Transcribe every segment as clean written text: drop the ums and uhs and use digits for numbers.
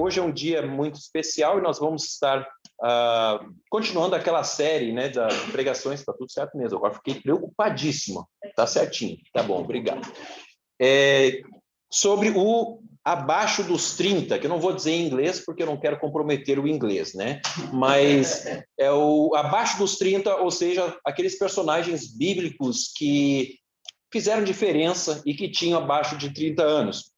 hoje é um dia muito especial e nós vamos estar continuando aquela série, né, das pregações. Está tudo certo mesmo, agora fiquei preocupadíssimo. Está certinho, tá bom, obrigado. Sobre o abaixo dos 30, que eu não vou dizer em inglês porque eu não quero comprometer o inglês, né? Mas é o abaixo dos 30, ou seja, aqueles personagens bíblicos que fizeram diferença e que tinham abaixo de 30 anos.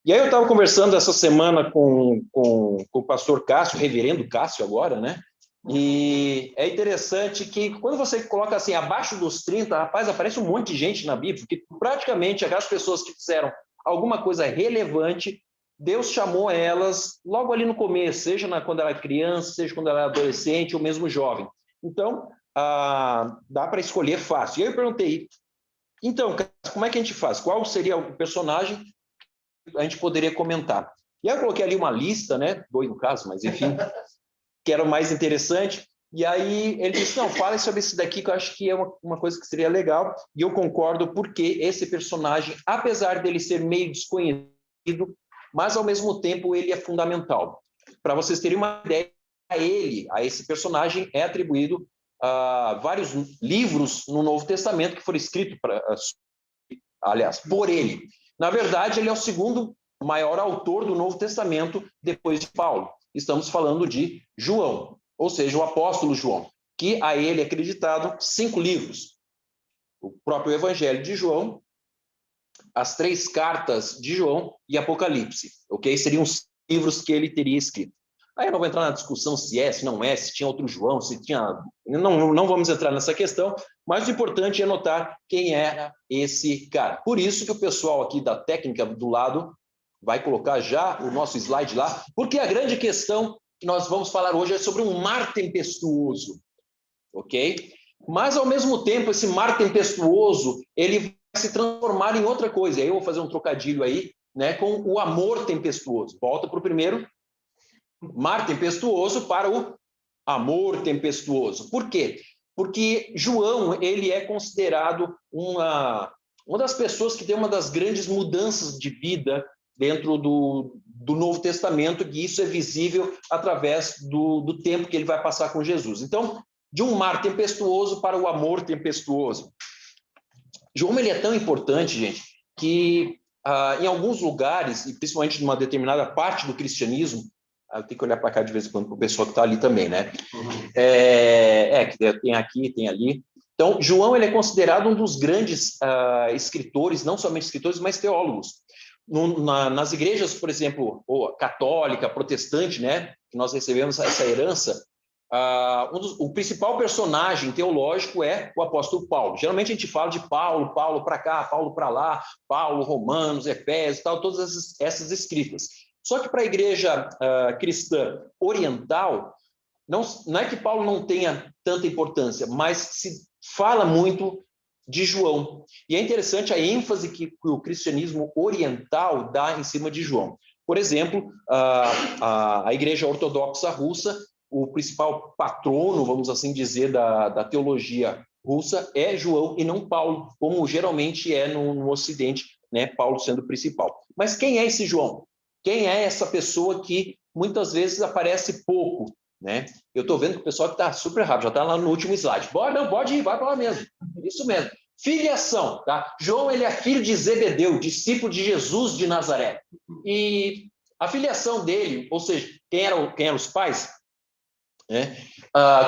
E aí eu estava conversando essa semana com o pastor Cássio, reverendo Cássio agora, né? E é interessante que quando você coloca assim, abaixo dos 30, rapaz, aparece um monte de gente na Bíblia, porque praticamente aquelas pessoas que fizeram alguma coisa relevante, Deus chamou elas logo ali no começo, seja quando ela era criança, seja quando ela era adolescente ou mesmo jovem. Então, dá para escolher fácil. E aí eu perguntei, então, como é que a gente faz? Qual seria o personagem que a gente poderia comentar? E aí eu coloquei ali uma lista, né? 2 no caso, mas enfim, que era o mais interessante. E aí ele disse, não, fale sobre esse daqui, que eu acho que é uma coisa que seria legal. E eu concordo, porque esse personagem, apesar dele ser meio desconhecido, mas ao mesmo tempo ele é fundamental. Para vocês terem uma ideia, a esse personagem é atribuído vários livros no Novo Testamento que foram escritos, por ele. Na verdade, ele é o segundo maior autor do Novo Testamento depois de Paulo. Estamos falando de João, ou seja, o apóstolo João, que a ele é acreditado 5 livros. O próprio Evangelho de João, as 3 cartas de João e Apocalipse, ok? Seriam os livros que ele teria escrito. Aí eu não vou entrar na discussão se é, se não é, se tinha outro João, se tinha... Não vamos entrar nessa questão, mas o importante é notar quem era esse cara. Por isso que o pessoal aqui da técnica do lado vai colocar já o nosso slide lá, porque a grande questão que nós vamos falar hoje é sobre um mar tempestuoso, ok? Mas, ao mesmo tempo, esse mar tempestuoso, ele vai se transformar em outra coisa. Aí eu vou fazer um trocadilho aí, né, com o amor tempestuoso. Volta para o primeiro, mar tempestuoso para o amor tempestuoso. Por quê? Porque João, ele é considerado uma das pessoas que tem uma das grandes mudanças de vida dentro do Novo Testamento, e isso é visível através do tempo que ele vai passar com Jesus. Então, de um mar tempestuoso para o amor tempestuoso. João, ele é tão importante, gente, que em alguns lugares, e principalmente numa determinada parte do cristianismo, eu tenho que olhar para cá de vez em quando para o pessoal que está ali também, né? Tem aqui, tem ali. Então, João, ele é considerado um dos grandes escritores, não somente escritores, mas teólogos. Nas igrejas, por exemplo, católica, protestante, né, que nós recebemos essa herança, o principal personagem teológico é o apóstolo Paulo. Geralmente a gente fala de Paulo para cá, Paulo para lá, Paulo, Romanos, Efésios, tal, todas essas escritas. Só que para a igreja cristã oriental, não é que Paulo não tenha tanta importância, mas se fala muito de João. E é interessante a ênfase que o cristianismo oriental dá em cima de João. Por exemplo, a igreja ortodoxa russa, o principal patrono, vamos assim dizer, da teologia russa é João e não Paulo, como geralmente é no Ocidente, né? Paulo sendo o principal. Mas quem é esse João? Quem é essa pessoa que muitas vezes aparece pouco, né? Eu estou vendo que o pessoal está super rápido, já está lá no último slide. Pode ir, vai para lá mesmo. Isso mesmo. Filiação, tá? João, ele é filho de Zebedeu, discípulo de Jesus de Nazaré. E a filiação dele, ou seja, quem eram os pais?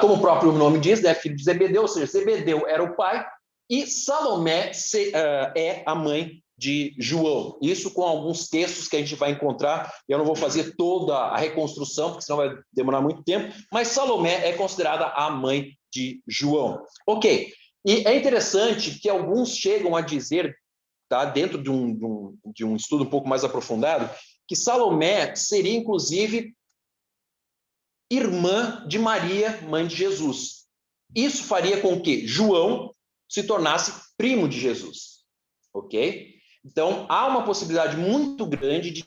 Como o próprio nome diz, é filho de Zebedeu, ou seja, Zebedeu era o pai e Salomé é a mãe de João. Isso com alguns textos que a gente vai encontrar. Eu não vou fazer toda a reconstrução, porque senão vai demorar muito tempo, mas Salomé é considerada a mãe de João. Ok. E é interessante que alguns chegam a dizer, tá, dentro de um estudo um pouco mais aprofundado, que Salomé seria, inclusive, irmã de Maria, mãe de Jesus. Isso faria com que João se tornasse primo de Jesus. Ok? Então, há uma possibilidade muito grande de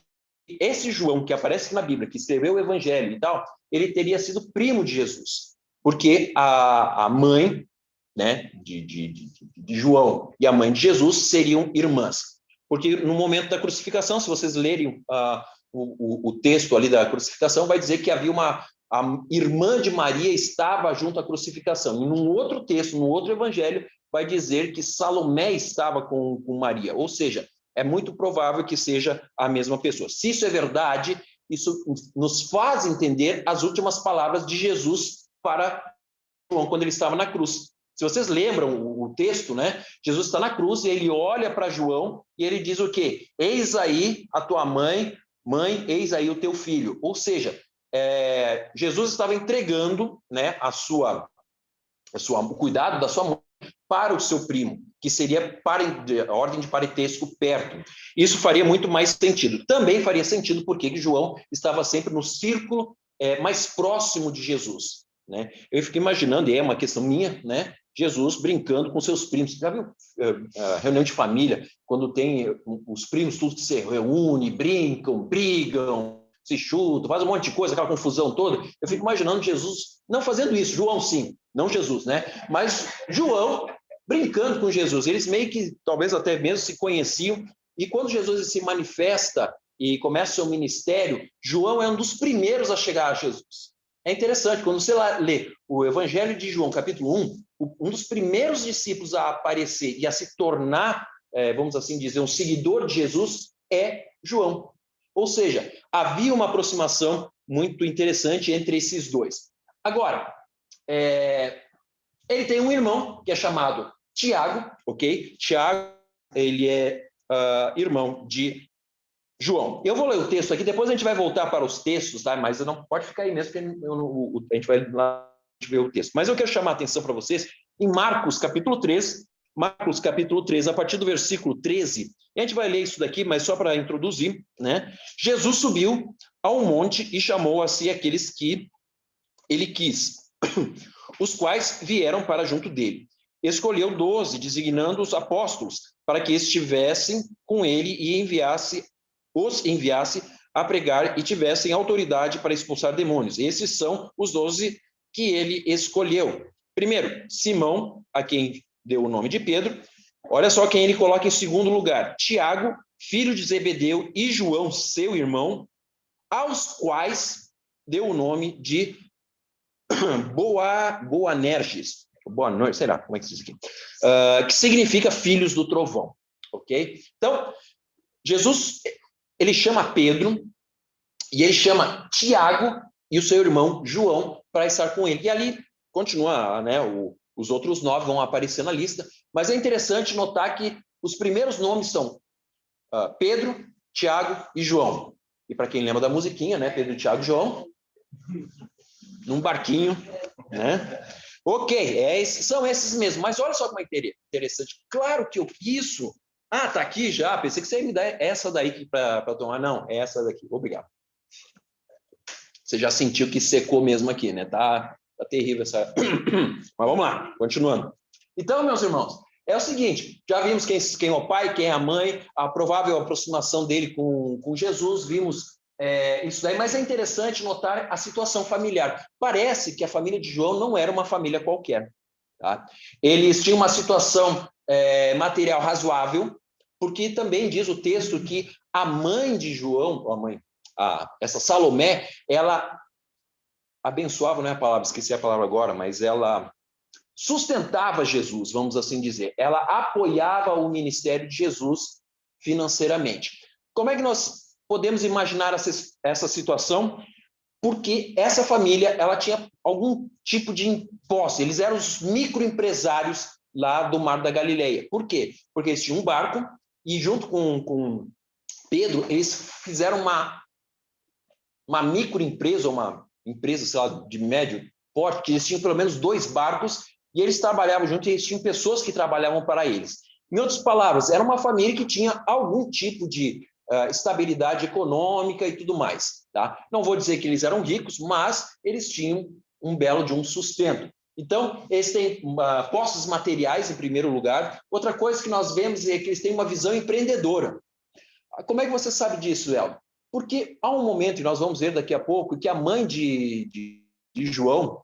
esse João, que aparece na Bíblia, que escreveu o Evangelho e tal, ele teria sido primo de Jesus. Porque a mãe, né, de João e a mãe de Jesus seriam irmãs. Porque no momento da crucificação, se vocês lerem o texto ali da crucificação vai dizer que havia a irmã de Maria estava junto à crucificação. E num outro texto, no outro evangelho, vai dizer que Salomé estava com Maria. Ou seja, é muito provável que seja a mesma pessoa. Se isso é verdade, isso nos faz entender as últimas palavras de Jesus para João quando ele estava na cruz. Se vocês lembram o texto, né? Jesus está na cruz e ele olha para João e ele diz o quê? Eis aí a tua mãe, eis aí o teu filho. Ou seja, Jesus estava entregando, né, o cuidado da sua mãe para o seu primo, que seria a ordem de parentesco perto. Isso faria muito mais sentido. Também faria sentido porque João estava sempre no círculo mais próximo de Jesus, né? Eu fico imaginando, e é uma questão minha, né? Jesus brincando com seus primos. Já viu reunião de família, quando tem os primos tudo se reúnem, brincam, brigam, se chutam, faz um monte de coisa, aquela confusão toda. Eu fico imaginando Jesus não fazendo isso, João sim, não Jesus, né? Mas João brincando com Jesus. Eles meio que, talvez até mesmo se conheciam, e quando Jesus se manifesta e começa o seu ministério, João é um dos primeiros a chegar a Jesus. É interessante, quando você lê o Evangelho de João, capítulo 1, um dos primeiros discípulos a aparecer e a se tornar, vamos assim dizer, um seguidor de Jesus é João. Ou seja, havia uma aproximação muito interessante entre esses dois. Agora, ele tem um irmão que é chamado Tiago, ok? Tiago, ele é irmão de João. Eu vou ler o texto aqui, depois a gente vai voltar para os textos, tá? Mas não pode ficar aí mesmo, porque a gente vai lá ver o texto. Mas eu quero chamar a atenção para vocês em Marcos, capítulo 3, a partir do versículo 13. A gente vai ler isso daqui, mas só para introduzir, né? Jesus subiu ao monte e chamou a si aqueles que ele quis, os quais vieram para junto dele. Escolheu 12, designando os apóstolos, para que estivessem com ele e os enviasse a pregar e tivessem autoridade para expulsar demônios. Esses são os 12 que ele escolheu. Primeiro, Simão, a quem deu o nome de Pedro. Olha só quem ele coloca em segundo lugar. Tiago, filho de Zebedeu, e João, seu irmão, aos quais deu o nome de Boanerges, sei lá como é que se diz aqui, que significa filhos do trovão, ok? Então, Jesus, ele chama Pedro e ele chama Tiago e o seu irmão João para estar com ele. E ali continua, né, os outros 9 vão aparecer na lista, mas é interessante notar que os primeiros nomes são Pedro, Tiago e João. E para quem lembra da musiquinha, né, Pedro, Tiago e João, num barquinho, né? Ok, são esses mesmos, mas olha só como é interessante. Claro que isso... tá aqui já, pensei que você ia me dar essa daí para tomar. Não, é essa daqui, obrigado. Você já sentiu que secou mesmo aqui, né? Tá terrível essa... Mas vamos lá, continuando. Então, meus irmãos, é o seguinte, já vimos quem é o pai, quem é a mãe, a provável aproximação dele com Jesus, vimos isso daí, mas é interessante notar a situação familiar. Parece que a família de João não era uma família qualquer, tá? Eles tinham uma situação material razoável, porque também diz o texto que a mãe de João, essa Salomé, ela abençoava, não é a palavra, esqueci a palavra agora, mas ela sustentava Jesus, vamos assim dizer. Ela apoiava o ministério de Jesus financeiramente. Como é que nós podemos imaginar essa situação? Porque essa família, ela tinha algum tipo de posse, eles eram os microempresários lá do Mar da Galileia. Por quê? Porque eles tinham um barco e junto com Pedro, eles fizeram uma microempresa, uma empresa, sei lá, de médio porte, que eles tinham pelo menos 2 barcos e eles trabalhavam junto e eles tinham pessoas que trabalhavam para eles. Em outras palavras, era uma família que tinha algum tipo de estabilidade econômica e tudo mais, tá? Não vou dizer que eles eram ricos, mas eles tinham um belo de um sustento. Então, eles têm posses materiais, em primeiro lugar. Outra coisa que nós vemos é que eles têm uma visão empreendedora. Como é que você sabe disso, Léo? Porque há um momento, e nós vamos ver daqui a pouco, que a mãe de João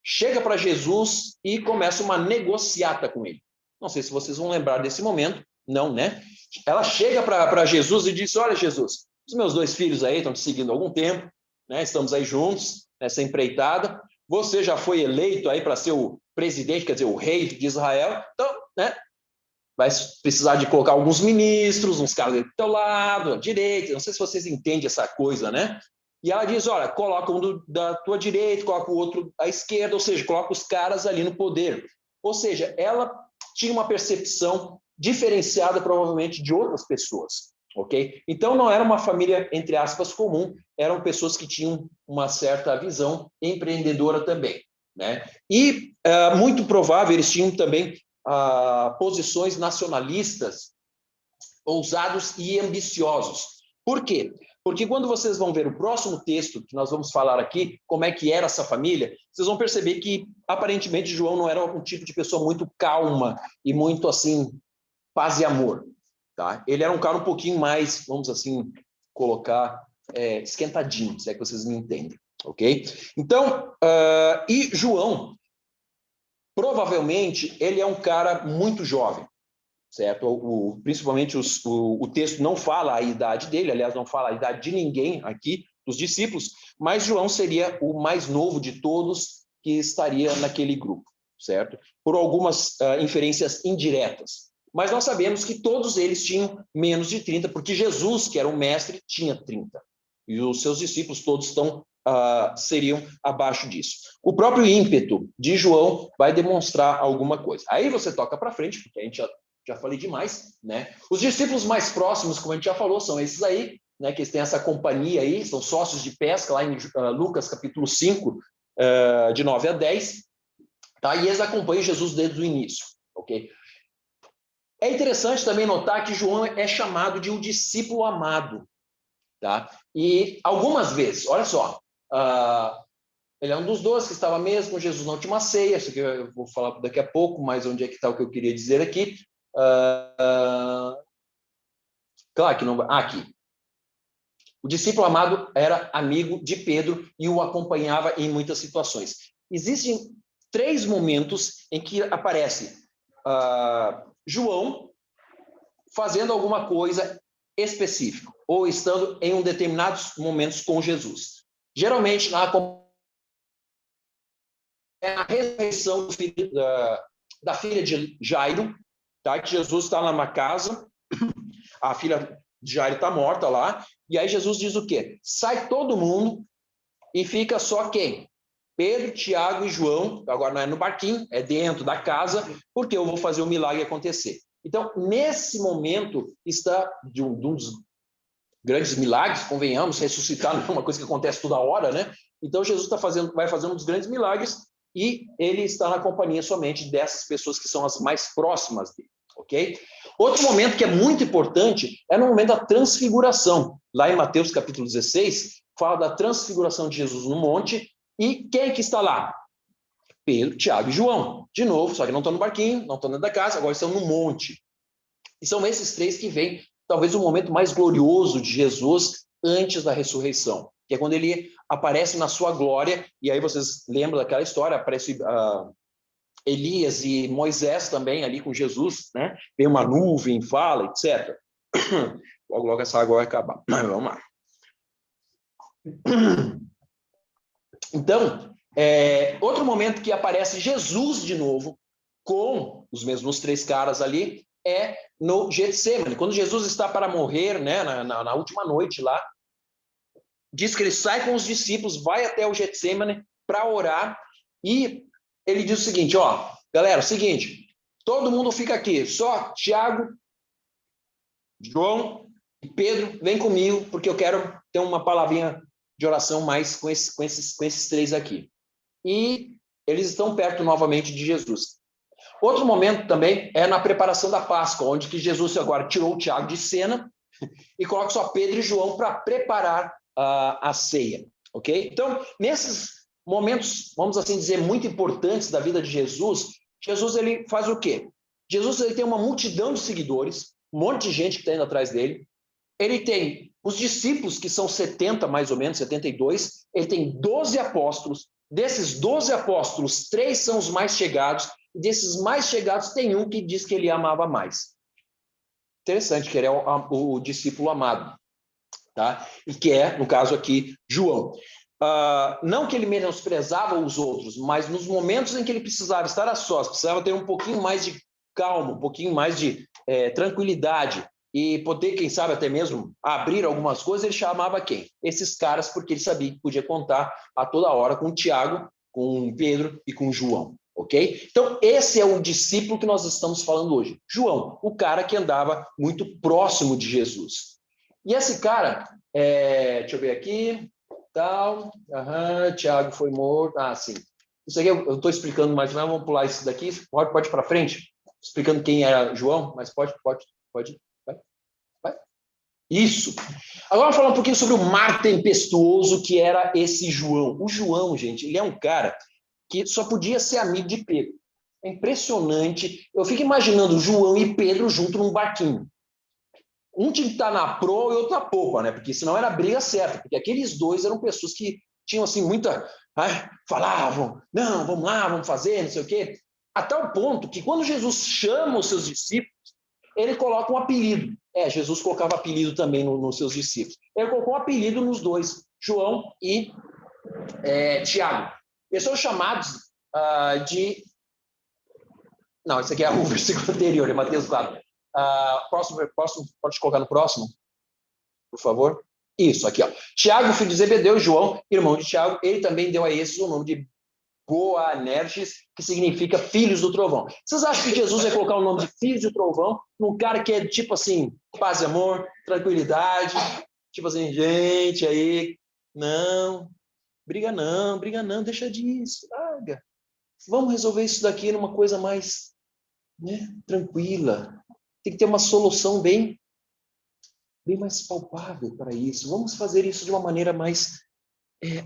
chega para Jesus e começa uma negociata com ele. Não sei se vocês vão lembrar desse momento. Não, né? Ela chega para Jesus e diz, olha, Jesus, os meus 2 filhos aí estão te seguindo há algum tempo, né? Estamos aí juntos, nessa empreitada. Você já foi eleito aí para ser o presidente, quer dizer, o rei de Israel. Então, né? Vai precisar de colocar alguns ministros, uns caras do teu lado, à direita. Não sei se vocês entendem essa coisa, né? E ela diz, olha, coloca um da tua direita, coloca o outro à esquerda, ou seja, coloca os caras ali no poder. Ou seja, ela tinha uma percepção diferenciada, provavelmente, de outras pessoas, ok? Então, não era uma família, entre aspas, comum, eram pessoas que tinham uma certa visão empreendedora também, né? E, muito provável, eles tinham também posições nacionalistas ousados e ambiciosos. Por quê? Porque quando vocês vão ver o próximo texto, que nós vamos falar aqui, como é que era essa família, vocês vão perceber que, aparentemente, João não era um tipo de pessoa muito calma e muito, assim, paz e amor. Tá? Ele era um cara um pouquinho mais, vamos assim, colocar, esquentadinho, se é que vocês me entendem. Ok? Então, e João, provavelmente, ele é um cara muito jovem. Certo? Principalmente o texto não fala a idade dele, aliás, não fala a idade de ninguém aqui, dos discípulos, mas João seria o mais novo de todos que estaria naquele grupo, certo? Por algumas inferências indiretas. Mas nós sabemos que todos eles tinham menos de 30, porque Jesus, que era o mestre, tinha 30. E os seus discípulos todos seriam abaixo disso. O próprio ímpeto de João vai demonstrar alguma coisa. Aí você toca para frente, porque a gente já falei demais, né? Os discípulos mais próximos, como a gente já falou, são esses aí, né? Que eles têm essa companhia aí, são sócios de pesca, lá em Lucas, capítulo 5, de 9 a 10, tá? E eles acompanham Jesus desde o início, ok? É interessante também notar que João é chamado de um discípulo amado, tá? E algumas vezes, olha só, ele é um dos 12 que estava mesmo com Jesus na última ceia, isso aqui eu vou falar daqui a pouco, mas onde é que está o que eu queria dizer aqui. Claro que não vai. Aqui. O discípulo amado era amigo de Pedro e o acompanhava em muitas situações. Existem 3 momentos em que aparece João fazendo alguma coisa específica ou estando em determinados momentos com Jesus. Geralmente, na ressurreição da filha de Jairo, tá? Que Jesus está numa casa, a filha de Jairo está morta lá, e aí Jesus diz o quê? Sai todo mundo e fica só quem? Pedro, Tiago e João, agora não é no barquinho, é dentro da casa, porque eu vou fazer o milagre acontecer. Então, nesse momento, está de um dos grandes milagres, convenhamos, ressuscitar não é uma coisa que acontece toda hora, né? Então, Jesus vai fazer um dos grandes milagres e ele está na companhia somente dessas pessoas que são as mais próximas dele, ok? Outro momento que é muito importante é no momento da transfiguração. Lá em Mateus capítulo 16, fala da transfiguração de Jesus no monte. E quem que está lá? Pedro, Tiago e João. De novo, só que não estão no barquinho, não estão dentro da casa, agora estão no monte. E são esses 3 que vêm, talvez, o momento mais glorioso de Jesus antes da ressurreição, que é quando ele aparece na sua glória, e aí vocês lembram daquela história, aparece Elias e Moisés também ali com Jesus, né? Vem uma nuvem, fala, etc. Logo, logo essa água vai acabar. Mas vamos lá. Então, outro momento que aparece Jesus de novo, com os mesmos 3 caras ali, é no Getsemane. Quando Jesus está para morrer, né, na última noite lá, diz que ele sai com os discípulos, vai até o Getsemane para orar, e ele diz o seguinte, ó, galera, é o seguinte, todo mundo fica aqui, só Tiago, João e Pedro, vem comigo, porque eu quero ter uma palavrinha de oração mais com esses 3 aqui. E eles estão perto novamente de Jesus. Outro momento também é na preparação da Páscoa, onde que Jesus agora tirou o Tiago de cena e coloca só Pedro e João para preparar a ceia, ok? Então, nesses momentos, vamos assim dizer, muito importantes da vida de Jesus, Jesus ele faz o quê? Jesus ele tem uma multidão de seguidores, um monte de gente que está indo atrás dele. Ele tem os discípulos, que são 70 mais ou menos, 72. Ele tem 12 apóstolos. Desses 12 apóstolos, 3 são os mais chegados. E desses mais chegados, tem um que diz que ele amava mais. Interessante, que ele é o discípulo amado. tá? E que é, no caso aqui, João. Não que ele menosprezava os outros, mas nos momentos em que ele precisava estar a sós, precisava ter um pouquinho mais de calma, um pouquinho mais de tranquilidade e poder, quem sabe, até mesmo abrir algumas coisas, ele chamava quem? Esses caras, porque ele sabia que podia contar a toda hora com Tiago, com Pedro e com João, ok? Então, esse é o discípulo que nós estamos falando hoje. João, o cara que andava muito próximo de Jesus. E esse cara, deixa eu ver aqui, tal, Tiago foi morto, sim. Isso aqui eu estou explicando mais ou menos, vamos pular isso daqui, pode ir para frente, explicando quem era João, mas pode, vai. Isso. Agora vamos falar um pouquinho sobre o mar tempestuoso que era esse João. O João, gente, ele é um cara que só podia ser amigo de Pedro. É impressionante. Eu fico imaginando João e Pedro junto num barquinho. Um tinha que estar na proa e outro na popa, né? Porque senão era a briga certa. Porque aqueles dois eram pessoas que tinham, assim, muita... falavam, não, vamos lá, vamos fazer, não sei o quê. A tal ponto que quando Jesus chama os seus discípulos, ele coloca um apelido. Jesus colocava apelido também nos seus discípulos. Ele colocou um apelido nos dois, João e Tiago. Eles são chamados de... Não, esse aqui é o versículo anterior, é Mateus 4. Próximo, pode colocar no próximo, por favor? Isso, aqui, ó. Tiago, filho de Zebedeu, João, irmão de Tiago, ele também deu a esses o nome de Boanerges, que significa filhos do trovão. Vocês acham que Jesus vai colocar o nome de filhos do trovão num cara que é tipo assim, paz e amor, tranquilidade, tipo assim, gente, aí, não, briga não, deixa disso, larga. Vamos resolver isso daqui numa coisa mais, né, tranquila. Tem que ter uma solução bem mais palpável para isso. Vamos fazer isso de uma maneira mais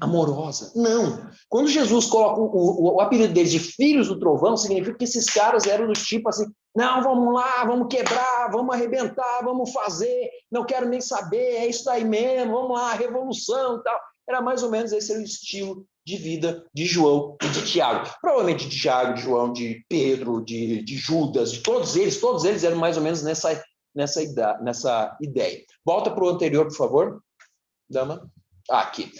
amorosa. Não. Quando Jesus coloca o apelido deles de filhos do trovão, significa que esses caras eram do tipo assim, não, vamos lá, vamos quebrar, vamos arrebentar, vamos fazer, não quero nem saber, é isso daí mesmo, vamos lá, revolução e tal. Era mais ou menos esse era o estilo de vida de João e de Tiago. Provavelmente de Tiago, de João, de Pedro, de Judas, de todos eles eram mais ou menos nessa ideia. Volta para o anterior, por favor, dama. Aqui.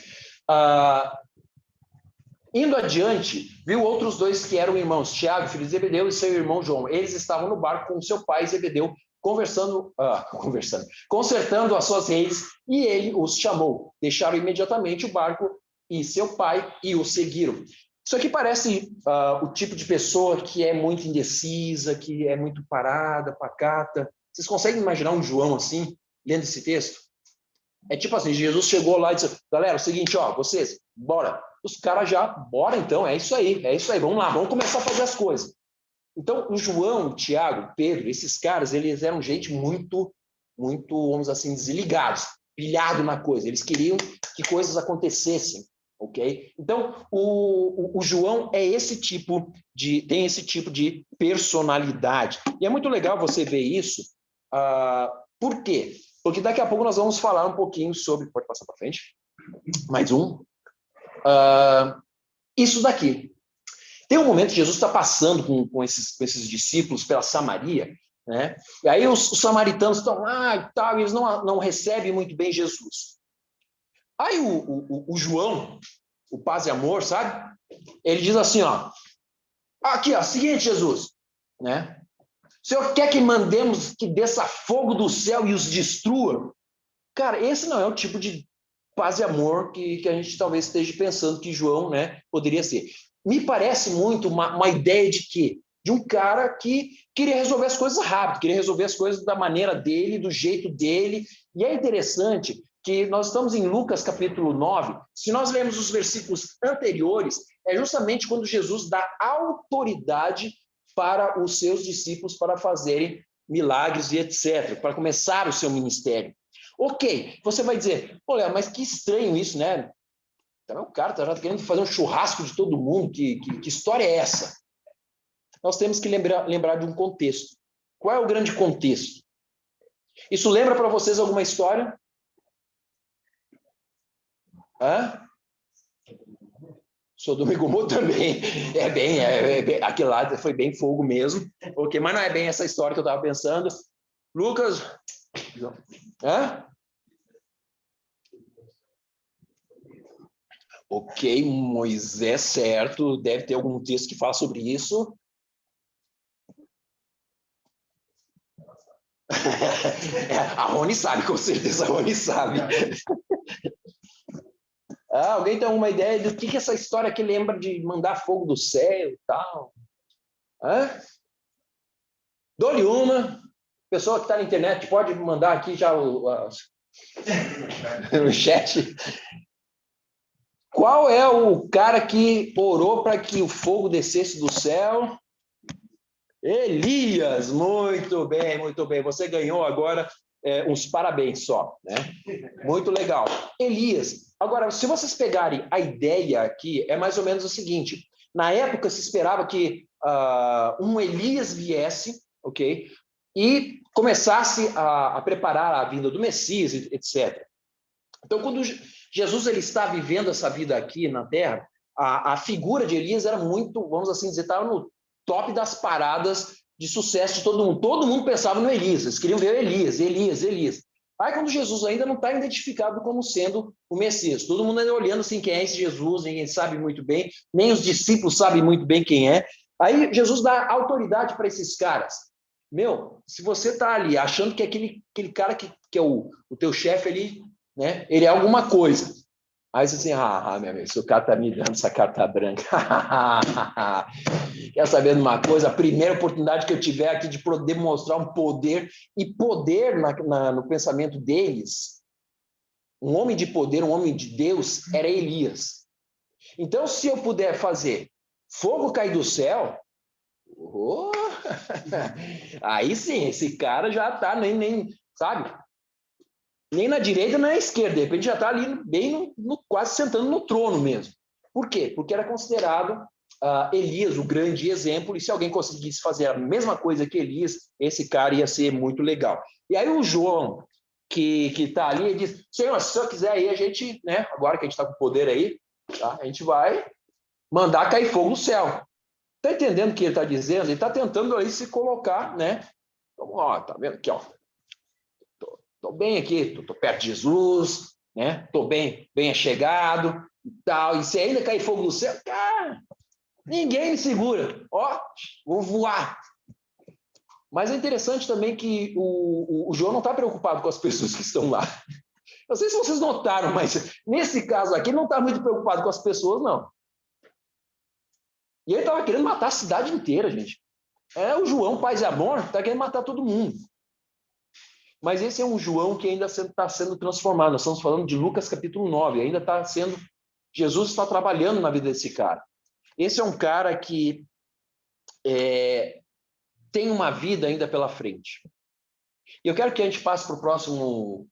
Indo adiante, viu outros dois que eram irmãos, Tiago, filho de Zebedeu, e seu irmão João. Eles estavam no barco com seu pai Zebedeu, consertando as suas redes, e ele os chamou. Deixaram imediatamente o barco e seu pai e o seguiram. Isso aqui parece o tipo de pessoa que é muito indecisa, que é muito parada, pacata. Vocês conseguem imaginar um João assim, lendo esse texto? É tipo assim, Jesus chegou lá e disse, galera, é o seguinte, vocês, bora. Os caras já, bora então, é isso aí, vamos lá, vamos começar a fazer as coisas. Então, o João, o Tiago, o Pedro, esses caras, eles eram gente muito, vamos dizer assim, desligados, pilhado na coisa. Eles queriam que coisas acontecessem, ok? Então, o João tem esse tipo de personalidade. E é muito legal você ver isso. Por quê? Porque daqui a pouco nós vamos falar um pouquinho sobre... Pode passar para frente? Mais um. Isso daqui. Tem um momento que Jesus está passando com esses discípulos pela Samaria, né? E aí os samaritanos estão lá e tal, e eles não recebem muito bem Jesus. Aí o João, o paz e amor, sabe? Ele diz assim, aqui, seguinte, Jesus, né? O Senhor quer que mandemos que desça fogo do céu e os destrua? Cara, esse não é o tipo de paz e amor que a gente talvez esteja pensando que João, né, poderia ser. Me parece muito uma ideia de quê? De um cara que queria resolver as coisas rápido, queria resolver as coisas da maneira dele, do jeito dele. E é interessante que nós estamos em Lucas capítulo 9, se nós lermos os versículos anteriores, é justamente quando Jesus dá autoridade para os seus discípulos para fazerem milagres e etc., para começar o seu ministério. Ok, você vai dizer, olha, mas que estranho isso, né? O cara está já querendo fazer um churrasco de todo mundo, que história é essa? Nós temos que lembrar de um contexto. Qual é o grande contexto? Isso lembra para vocês alguma história? Sodoma e Gomorra também. Aquele lá foi bem fogo mesmo. Ok, mas não é bem essa história que eu estava pensando. Lucas... Ok, Moisés, certo. Deve ter algum texto que fala sobre isso. A Rony sabe, com certeza a Rony sabe. Alguém tem alguma ideia do que essa história aqui lembra de mandar fogo do céu e tal? Dou-lhe uma. Pessoa que está na internet pode mandar aqui já no chat. Qual é o cara que orou para que o fogo descesse do céu? Elias, muito bem, muito bem. Você ganhou agora uns parabéns só, né? Muito legal. Elias. Agora, se vocês pegarem a ideia aqui, é mais ou menos o seguinte: na época se esperava que um Elias viesse, ok? E começasse a preparar a vinda do Messias, etc. Então, quando Jesus ele está vivendo essa vida aqui na Terra, a figura de Elias era muito, vamos assim dizer, estava no top das paradas de sucesso de todo mundo. Todo mundo pensava no Elias, eles queriam ver Elias, Elias, Elias. Aí, quando Jesus ainda não está identificado como sendo o Messias, todo mundo ainda olhando assim, quem é esse Jesus, ninguém sabe muito bem, nem os discípulos sabem muito bem quem é. Aí, Jesus dá autoridade para esses caras. Meu, se você está ali achando que aquele cara que é o teu chefe ali, né, ele é alguma coisa. Aí você assim, meu amigo, se o cara está me dando essa carta branca, quer saber de uma coisa? A primeira oportunidade que eu tiver aqui de poder mostrar um poder, e poder no pensamento deles, um homem de poder, um homem de Deus, era Elias. Então, se eu puder fazer fogo cair do céu, aí sim, esse cara já está nem sabe? Nem na direita, nem na esquerda. De repente já está ali bem quase sentando no trono mesmo. Por quê? Porque era considerado Elias o grande exemplo, e se alguém conseguisse fazer a mesma coisa que Elias, esse cara ia ser muito legal. E aí o João, que está ali, ele diz, Senhor, se o senhor quiser aí, a gente, né, agora que a gente está com poder aí, tá, a gente vai mandar cair fogo no céu. Está entendendo o que ele está dizendo? Ele está tentando aí se colocar, né? Então, ó, tá vendo aqui, ó. Estou bem aqui, estou perto de Jesus, né? Estou bem chegado e tal. E se ainda cair fogo no céu, cara, ninguém me segura. Ó, vou voar. Mas é interessante também que o João não está preocupado com as pessoas que estão lá. Não sei se vocês notaram, mas nesse caso aqui, ele não está muito preocupado com as pessoas, não. E ele estava querendo matar a cidade inteira, gente. O João, paz e amor, está querendo matar todo mundo. Mas esse é um João que ainda está sendo transformado. Nós estamos falando de Lucas capítulo 9. Ainda está sendo... Jesus está trabalhando na vida desse cara. Esse é um cara que tem uma vida ainda pela frente. E eu quero que a gente passe para o próximo...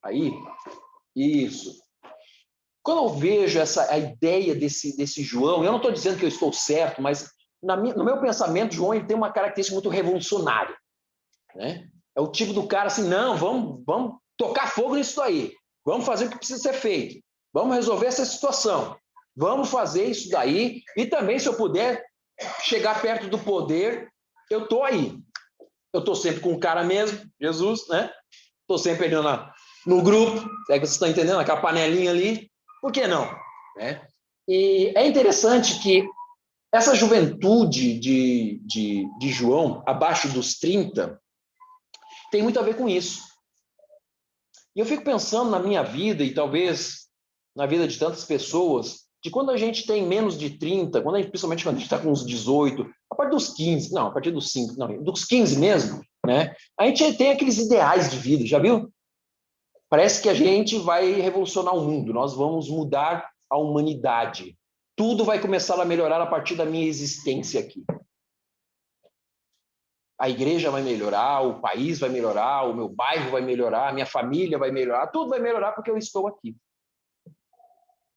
Aí. Isso. Quando eu vejo a ideia desse João, eu não estou dizendo que eu estou certo, mas no meu pensamento, João ele tem uma característica muito revolucionária, né? É o tipo do cara assim, não, vamos tocar fogo nisso aí. Vamos fazer o que precisa ser feito. Vamos resolver essa situação. Vamos fazer isso daí. E também, se eu puder chegar perto do poder, eu estou aí. Eu estou sempre com o cara mesmo, Jesus, né? Estou sempre ali no grupo. É que vocês estão entendendo? Aquela panelinha ali. Por que não? Né? E é interessante que essa juventude de João, abaixo dos 30, tem muito a ver com isso. E eu fico pensando na minha vida e talvez na vida de tantas pessoas, de quando a gente tem menos de 30, principalmente quando a gente está com uns 18, a partir dos 15, não, a partir dos 5, não, dos 15 mesmo, né? A gente tem aqueles ideais de vida, já viu? Parece que a gente vai revolucionar o mundo, nós vamos mudar a humanidade. Tudo vai começar a melhorar a partir da minha existência aqui. A igreja vai melhorar, o país vai melhorar, o meu bairro vai melhorar, a minha família vai melhorar, tudo vai melhorar porque eu estou aqui.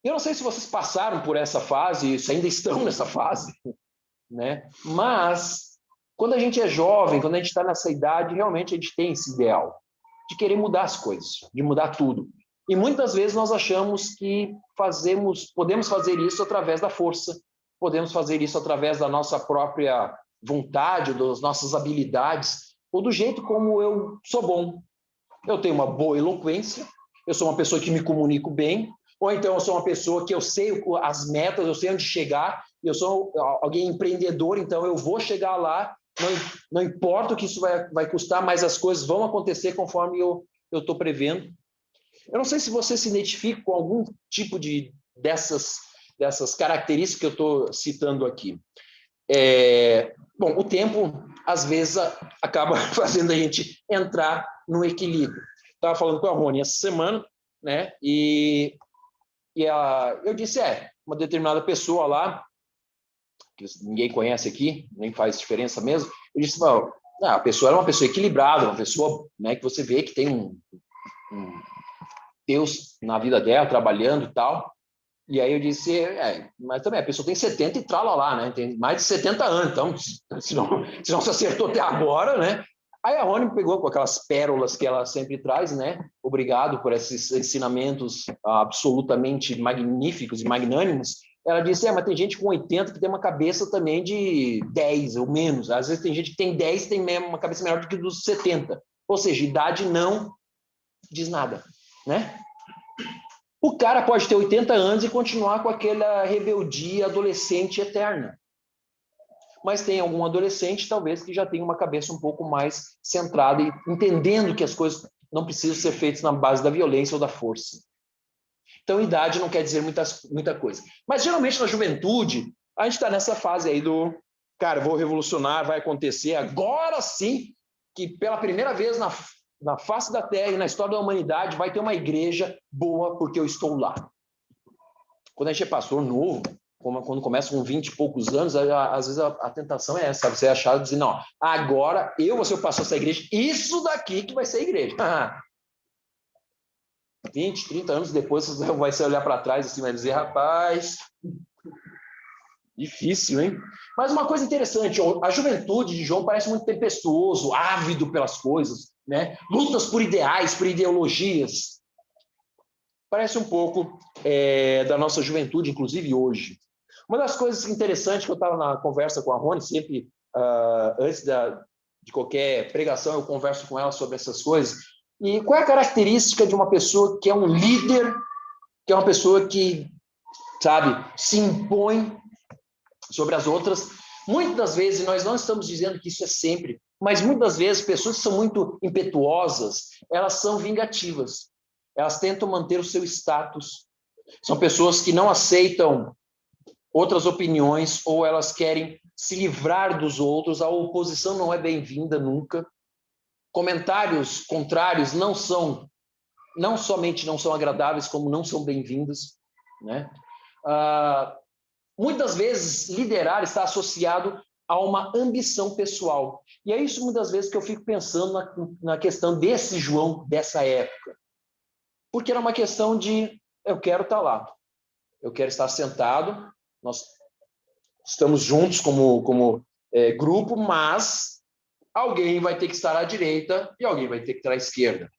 Eu não sei se vocês passaram por essa fase, se ainda estão nessa fase, né? Mas quando a gente é jovem, quando a gente está nessa idade, realmente a gente tem esse ideal de querer mudar as coisas, de mudar tudo. E muitas vezes nós achamos que podemos fazer isso através da força, podemos fazer isso através da nossa própria vontade, das nossas habilidades, ou do jeito como eu sou bom. Eu tenho uma boa eloquência, eu sou uma pessoa que me comunico bem, Ou então eu sou uma pessoa que eu sei as metas, eu sei onde chegar, eu sou alguém empreendedor, então eu vou chegar lá, não importa o que isso vai custar, mas as coisas vão acontecer conforme eu estou prevendo. Eu não sei se você se identifica com algum tipo dessas características que eu estou citando aqui. Bom, o tempo, às vezes, acaba fazendo a gente entrar no equilíbrio. Estava falando com a Rony essa semana, né? E eu disse, uma determinada pessoa lá, que ninguém conhece aqui, nem faz diferença mesmo, eu disse, a pessoa era uma pessoa equilibrada, uma pessoa, né, que você vê que tem um Deus na vida dela, trabalhando e tal. E aí eu disse, mas também a pessoa tem 70 e trala né? Tem mais de 70 anos, então, se não se acertou até agora, né? Aí a Rony pegou com aquelas pérolas que ela sempre traz, né? Obrigado por esses ensinamentos absolutamente magníficos e magnânimos. Ela disse, mas tem gente com 80 que tem uma cabeça também de 10 ou menos. Às vezes tem gente que tem 10 e tem uma cabeça menor do que dos 70. Ou seja, idade não diz nada, né? O cara pode ter 80 anos e continuar com aquela rebeldia adolescente eterna. Mas tem algum adolescente, talvez, que já tenha uma cabeça um pouco mais centrada e entendendo que as coisas não precisam ser feitas na base da violência ou da força. Então, idade não quer dizer muita coisa. Mas, geralmente, na juventude, a gente está nessa fase aí do, cara, vou revolucionar, vai acontecer agora sim, que pela primeira vez na face da Terra e na história da humanidade vai ter uma igreja boa porque eu estou lá. Quando a gente é pastor novo, quando começa com 20 e poucos anos, às vezes a tentação é essa, sabe? Você achar, dizer, não, agora eu vou ser o pastor dessa igreja, isso daqui que vai ser a igreja. 20, 30 anos depois, você vai se olhar para trás assim, vai dizer, rapaz, difícil, hein? Mas uma coisa interessante, a juventude de João parece muito tempestuoso, ávido pelas coisas, né? Lutas por ideais, por ideologias. Parece um pouco da nossa juventude, inclusive hoje. Uma das coisas interessantes que eu estava na conversa com a Rony, sempre antes de qualquer pregação eu converso com ela sobre essas coisas. E qual é a característica de uma pessoa que é um líder, que é uma pessoa que, sabe, se impõe sobre as outras? Muitas das vezes, nós não estamos dizendo que isso é sempre, mas muitas das vezes pessoas que são muito impetuosas, elas são vingativas. Elas tentam manter o seu status. São pessoas que não aceitam outras opiniões ou elas querem se livrar dos outros. A oposição não é bem-vinda nunca. Comentários contrários não somente não são agradáveis, como não são bem-vindos, né? Muitas vezes, liderar está associado a uma ambição pessoal. E é isso, muitas vezes, que eu fico pensando na questão desse João, dessa época. Porque era uma questão de, eu quero estar lá. Eu quero estar sentado, nós estamos juntos como grupo, mas alguém vai ter que estar à direita e alguém vai ter que estar à esquerda.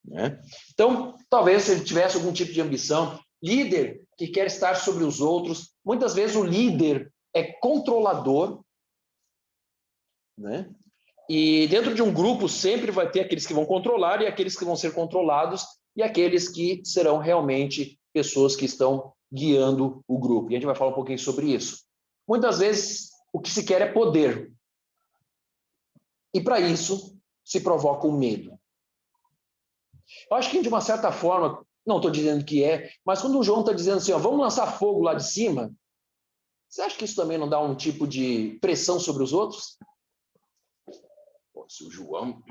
Né? Então, talvez se ele tivesse algum tipo de ambição, líder que quer estar sobre os outros, muitas vezes o líder é controlador, né? E dentro de um grupo sempre vai ter aqueles que vão controlar e aqueles que vão ser controlados e aqueles que serão realmente pessoas que estão guiando o grupo. E a gente vai falar um pouquinho sobre isso. Muitas vezes o que se quer é poder. E para isso se provoca o medo. Eu acho que de uma certa forma, não estou dizendo que mas quando o João está dizendo assim, vamos lançar fogo lá de cima, você acha que isso também não dá um tipo de pressão sobre os outros? Pô, se o João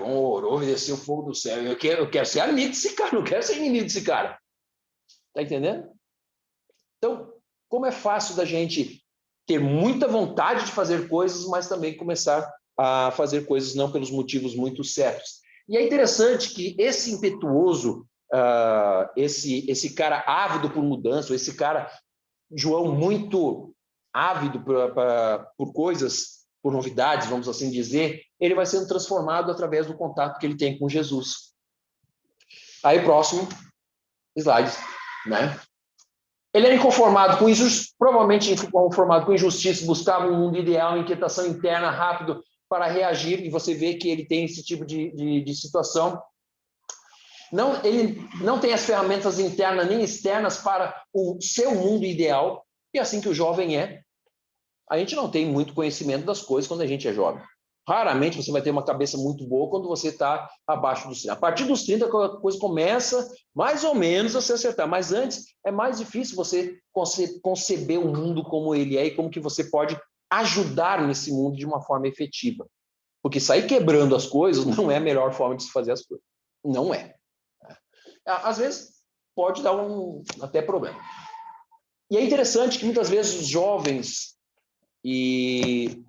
orou e desceu o fogo do céu, eu quero ser amigo desse cara, não quero ser inimigo desse cara. Tá entendendo? Então, como é fácil da gente ter muita vontade de fazer coisas, mas também começar a fazer coisas não pelos motivos muito certos. E é interessante que esse impetuoso, esse cara ávido por mudança, esse cara, João, muito ávido por coisas, por novidades, vamos assim dizer, ele vai sendo transformado através do contato que ele tem com Jesus. Aí, próximo slide, né? Ele era inconformado com injustiça, provavelmente inconformado com injustiça, buscava um mundo ideal, inquietação interna, rápido para reagir, e você vê que ele tem esse tipo de situação. Ele não tem as ferramentas internas nem externas para o seu mundo ideal, e assim que o jovem é. A gente não tem muito conhecimento das coisas quando a gente é jovem. Raramente você vai ter uma cabeça muito boa quando você está abaixo dos 30. A partir dos 30, a coisa começa mais ou menos a se acertar. Mas antes, é mais difícil você conceber o mundo como ele é e como que você pode ajudar nesse mundo de uma forma efetiva. Porque sair quebrando as coisas não é a melhor forma de se fazer as coisas. Não é. Às vezes, pode dar até problema. E é interessante que muitas vezes os jovens e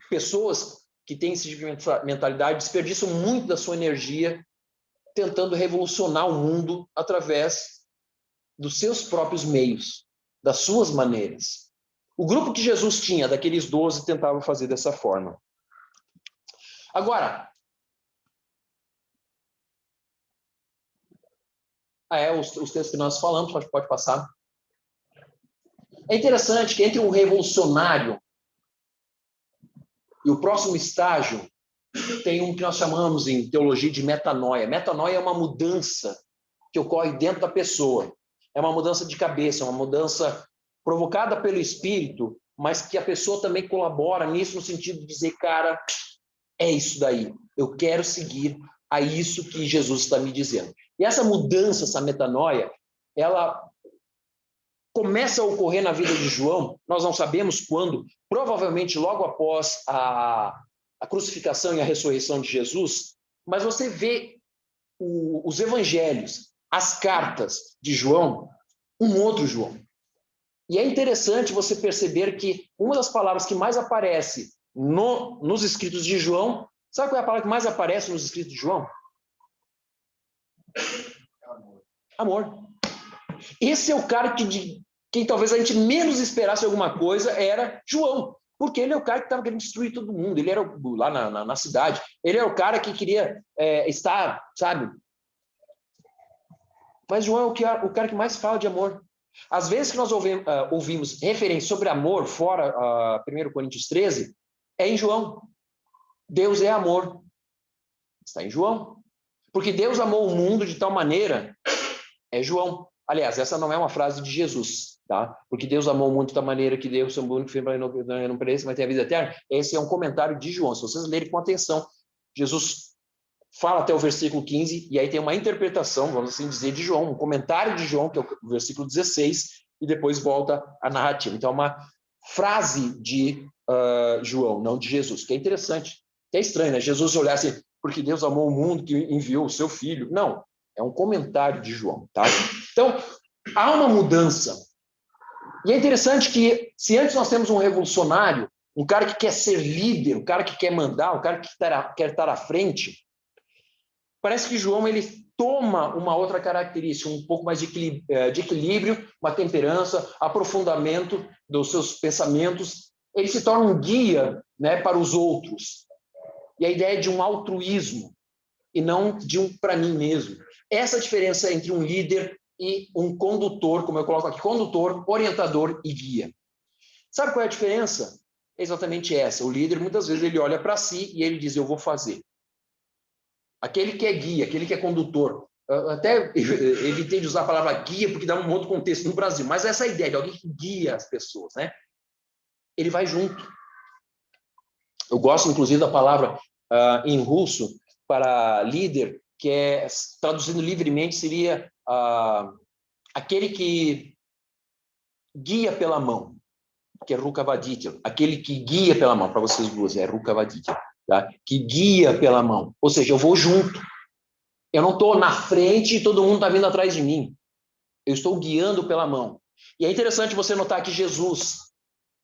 pessoas que têm esse tipo de mentalidade desperdiçam muito da sua energia tentando revolucionar o mundo através dos seus próprios meios, das suas maneiras. O grupo que Jesus tinha, daqueles 12, tentava fazer dessa forma. Agora, os textos que nós falamos, pode passar. É interessante que entre um revolucionário e o próximo estágio tem um que nós chamamos em teologia de metanoia. Metanoia é uma mudança que ocorre dentro da pessoa. É uma mudança de cabeça, é uma mudança provocada pelo Espírito, mas que a pessoa também colabora nisso no sentido de dizer, cara, é isso daí. Eu quero seguir a isso que Jesus está me dizendo. E essa mudança, essa metanoia, ela começa a ocorrer na vida de João, nós não sabemos quando, provavelmente logo após a crucificação e a ressurreição de Jesus, mas você vê os evangelhos, as cartas de João, um outro João. E é interessante você perceber que uma das palavras que mais aparece nos escritos de João, sabe qual é a palavra que mais aparece nos escritos de João? Amor. Esse é o cara quem talvez a gente menos esperasse alguma coisa era João, porque ele é o cara que estava querendo destruir todo mundo, ele era lá na cidade, ele é o cara que queria estar, sabe? Mas João é o cara que mais fala de amor. Às vezes que nós ouvimos referências sobre amor fora 1 Coríntios 13, é em João. Deus é amor. Está em João. Porque Deus amou o mundo de tal maneira, é João. Aliás, essa não é uma frase de Jesus, tá? Porque Deus amou o mundo de tal maneira que Deus é o único filho para não perecer, mas tem a vida eterna. Esse é um comentário de João. Se vocês lerem com atenção, Jesus fala até o versículo 15, e aí tem uma interpretação, vamos assim dizer, de João, um comentário de João, que é o versículo 16, e depois volta a narrativa. Então, é uma frase de João, não de Jesus, que é interessante. Que é estranho, né? Jesus olhar assim, porque Deus amou o mundo que enviou o seu filho. Não, é um comentário de João, tá? Então, há uma mudança. E é interessante que, se antes nós temos um revolucionário, um cara que quer ser líder, um cara que quer mandar, um cara que quer estar à frente, parece que João ele toma uma outra característica, um pouco mais de equilíbrio, uma temperança, aprofundamento dos seus pensamentos. Ele se torna um guia, né, para os outros. E a ideia é de um altruísmo, e não de um para mim mesmo. Essa é a diferença entre um líder e um condutor, como eu coloco aqui, condutor, orientador e guia. Sabe qual é a diferença? É exatamente essa. O líder, muitas vezes, ele olha para si e ele diz, eu vou fazer. Aquele que é guia, aquele que é condutor, até evitei de usar a palavra guia, porque dá um outro contexto no Brasil, mas essa ideia de alguém que guia as pessoas, né? Ele vai junto. Eu gosto, inclusive, da palavra em russo para líder, que é, traduzindo livremente, seria aquele que guia pela mão, que é rukovodитель, aquele que guia pela mão, para vocês duas, é rukovodитель, tá? Que guia pela mão, ou seja, eu vou junto. Eu não estou na frente e todo mundo está vindo atrás de mim. Eu estou guiando pela mão. E é interessante você notar que Jesus,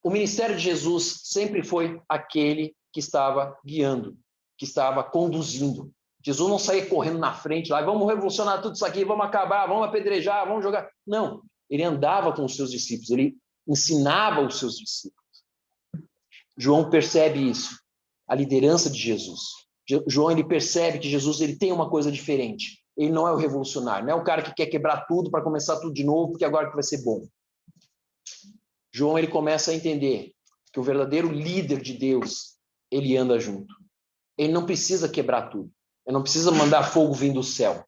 o ministério de Jesus sempre foi aquele que estava guiando, que estava conduzindo. Jesus não saía correndo na frente lá, vamos revolucionar tudo isso aqui, vamos acabar, vamos apedrejar, vamos jogar. Não, ele andava com os seus discípulos, ele ensinava os seus discípulos. João percebe isso, a liderança de Jesus. João ele percebe que Jesus ele tem uma coisa diferente. Ele não é o revolucionário, não é o cara que quer quebrar tudo para começar tudo de novo, porque agora que vai ser bom. João ele começa a entender que o verdadeiro líder de Deus, ele anda junto. Ele não precisa quebrar tudo. Ele não precisa mandar fogo vir do céu.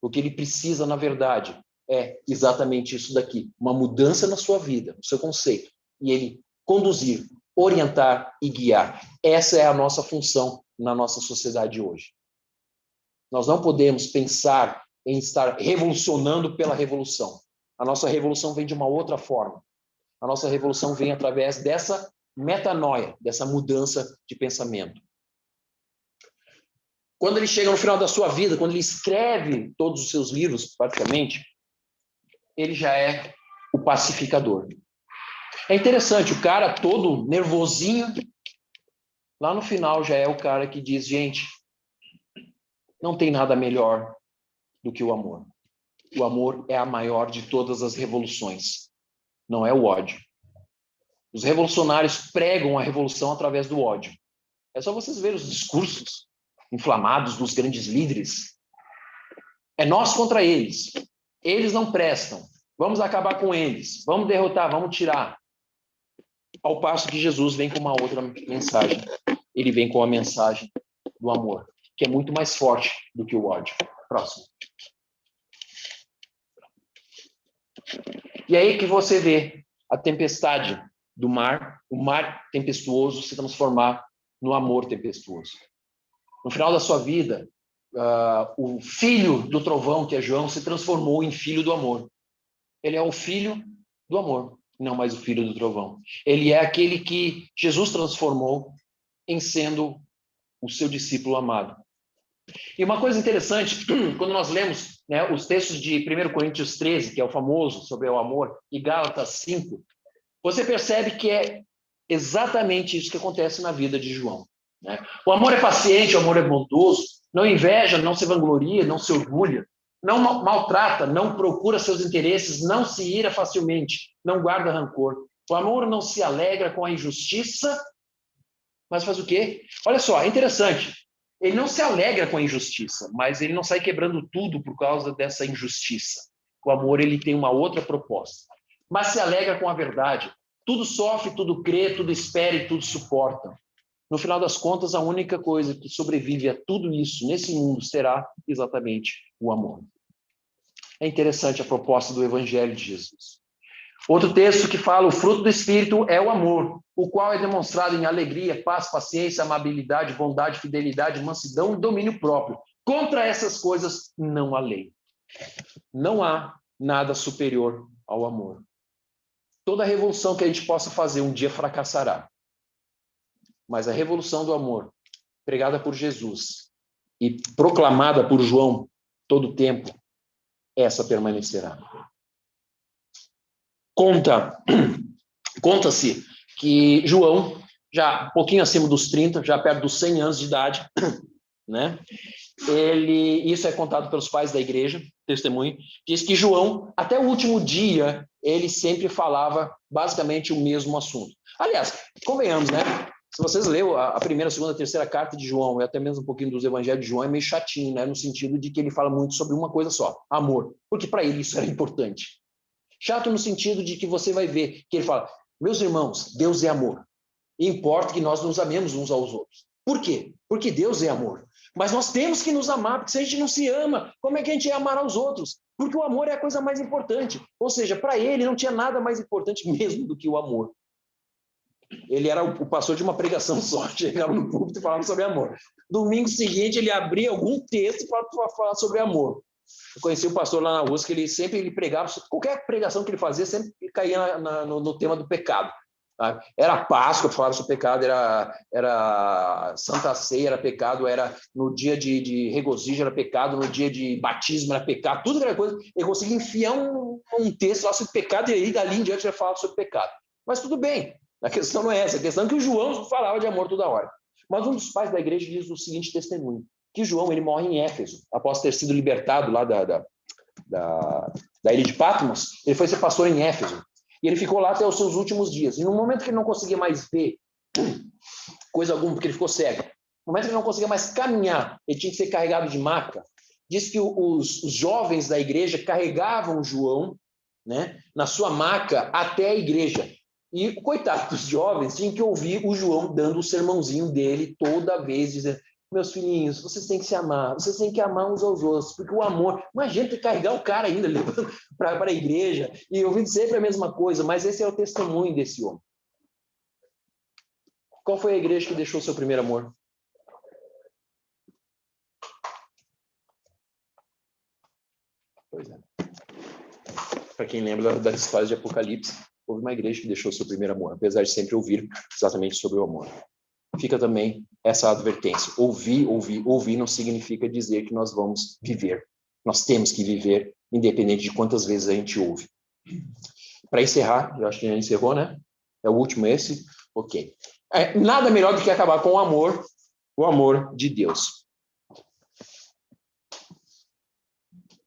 O que ele precisa, na verdade, é exatamente isso daqui, uma mudança na sua vida, no seu conceito, e ele conduzir, orientar e guiar. Essa é a nossa função na nossa sociedade hoje. Nós não podemos pensar em estar revolucionando pela revolução. A nossa revolução vem de uma outra forma. A nossa revolução vem através dessa metanoia, dessa mudança de pensamento. Quando ele chega no final da sua vida, quando ele escreve todos os seus livros, praticamente, ele já é o pacificador. É interessante, o cara todo nervosinho, lá no final já é o cara que diz, gente, não tem nada melhor do que o amor. O amor é a maior de todas as revoluções, não é o ódio. Os revolucionários pregam a revolução através do ódio. É só vocês verem os discursos inflamados dos grandes líderes. É nós contra eles. Eles não prestam. Vamos acabar com eles. Vamos derrotar, vamos tirar. Ao passo que Jesus vem com uma outra mensagem. Ele vem com a mensagem do amor, que é muito mais forte do que o ódio. Próximo. E aí que você vê a tempestade do mar, o mar tempestuoso se transformar no amor tempestuoso. No final da sua vida, o filho do trovão, que é João, se transformou em filho do amor. Ele é o filho do amor, não mais o filho do trovão. Ele é aquele que Jesus transformou em sendo o seu discípulo amado. E uma coisa interessante, quando nós lemos, né, os textos de 1 Coríntios 13, que é o famoso sobre o amor, e Gálatas 5, você percebe que é exatamente isso que acontece na vida de João. Né? O amor é paciente, o amor é bondoso, não inveja, não se vangloria, não se orgulha, não maltrata, não procura seus interesses, não se ira facilmente, não guarda rancor. O amor não se alegra com a injustiça, mas faz o quê? Olha só, é interessante. Ele não se alegra com a injustiça, mas ele não sai quebrando tudo por causa dessa injustiça. O amor, ele tem uma outra proposta. Mas se alegra com a verdade. Tudo sofre, tudo crê, tudo espera e tudo suporta. No final das contas, a única coisa que sobrevive a tudo isso nesse mundo será exatamente o amor. É interessante a proposta do Evangelho de Jesus. Outro texto que fala: o fruto do Espírito é o amor, o qual é demonstrado em alegria, paz, paciência, amabilidade, bondade, fidelidade, mansidão e domínio próprio. Contra essas coisas não há lei. Não há nada superior ao amor. Toda revolução que a gente possa fazer um dia fracassará. Mas a revolução do amor, pregada por Jesus e proclamada por João todo o tempo, essa permanecerá. Conta-se que João, já um pouquinho acima dos 30, já perto dos 100 anos de idade, né? Isso é contado pelos pais da igreja, testemunho, diz que João, até o último dia, ele sempre falava basicamente o mesmo assunto. Aliás, convenhamos, né? Se vocês leu a primeira, segunda, terceira carta de João, e até mesmo um pouquinho dos evangelhos de João, é meio chatinho, né? No sentido de que ele fala muito sobre uma coisa só, amor, porque para ele isso era importante. Chato no sentido de que você vai ver que ele fala: meus irmãos, Deus é amor. E importa que nós nos amemos uns aos outros. Por quê? Porque Deus é amor. Mas nós temos que nos amar, porque se a gente não se ama, como é que a gente ia amar aos outros? Porque o amor é a coisa mais importante. Ou seja, para ele não tinha nada mais importante mesmo do que o amor. Ele era o pastor de uma pregação só, chegava no púlpito e falava sobre amor. Domingo seguinte, ele abria algum texto para falar sobre amor. Eu conheci um pastor lá na USP que ele pregava, qualquer pregação que ele fazia, sempre caía no tema do pecado. Tá? Era Páscoa, falava sobre pecado, era Santa Ceia, era pecado, era no dia de regozijo, era pecado, no dia de batismo, era pecado, tudo aquela coisa. Ele conseguia enfiar um texto lá sobre pecado e aí dali em diante ele falava sobre pecado. Mas tudo bem, a questão não é essa, a questão é que o João falava de amor toda hora. Mas um dos pais da igreja diz o seguinte testemunho: que João ele morre em Éfeso, após ter sido libertado lá da ilha de Patmos. Ele foi ser pastor em Éfeso. E ele ficou lá até os seus últimos dias. E no momento que ele não conseguia mais ver coisa alguma, porque ele ficou cego, no momento que ele não conseguia mais caminhar, ele tinha que ser carregado de maca, diz que os jovens da igreja carregavam João, né, na sua maca até a igreja. E o coitado dos jovens tinha que ouvir o João dando o sermãozinho dele toda vez, dizendo: meus filhinhos, vocês têm que se amar, vocês têm que amar uns aos outros, porque o amor, imagina ter que carregar o cara ainda levando para a igreja, e ouvindo sempre a mesma coisa, mas esse é o testemunho desse homem. Qual foi a igreja que deixou seu primeiro amor? Pois é. Para quem lembra das histórias de Apocalipse, houve uma igreja que deixou seu primeiro amor, apesar de sempre ouvir exatamente sobre o amor. Fica também essa advertência. Ouvir não significa dizer que nós vamos viver. Nós temos que viver, independente de quantas vezes a gente ouve. Para encerrar, eu acho que já encerrou, né? É o último esse? Ok. Nada melhor do que acabar com o amor de Deus.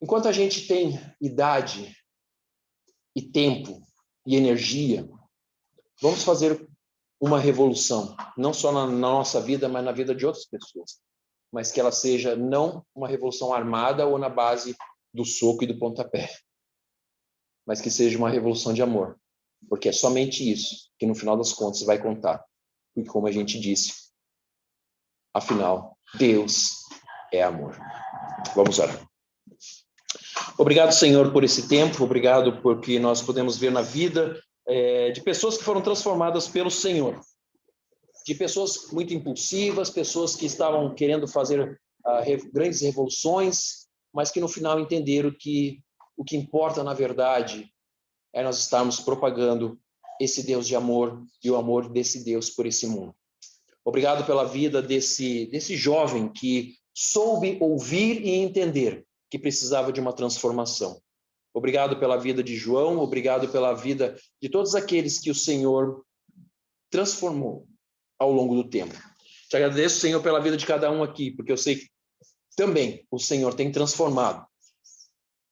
Enquanto a gente tem idade e tempo e energia, vamos fazer uma revolução, não só na nossa vida, mas na vida de outras pessoas. Mas que ela seja não uma revolução armada ou na base do soco e do pontapé, mas que seja uma revolução de amor. Porque é somente isso que no final das contas vai contar. E como a gente disse, afinal, Deus é amor. Vamos orar. Obrigado, Senhor, por esse tempo. Obrigado porque nós podemos ver na vida de pessoas que foram transformadas pelo Senhor, de pessoas muito impulsivas, pessoas que estavam querendo fazer grandes revoluções, mas que no final entenderam que o que importa, na verdade, é nós estarmos propagando esse Deus de amor e o amor desse Deus por esse mundo. Obrigado pela vida desse jovem que soube ouvir e entender que precisava de uma transformação. Obrigado pela vida de João, obrigado pela vida de todos aqueles que o Senhor transformou ao longo do tempo. Te agradeço, Senhor, pela vida de cada um aqui, porque eu sei que também o Senhor tem transformado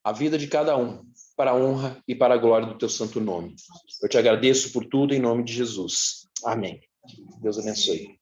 a vida de cada um para a honra e para a glória do teu santo nome. Eu te agradeço por tudo em nome de Jesus. Amém. Deus abençoe.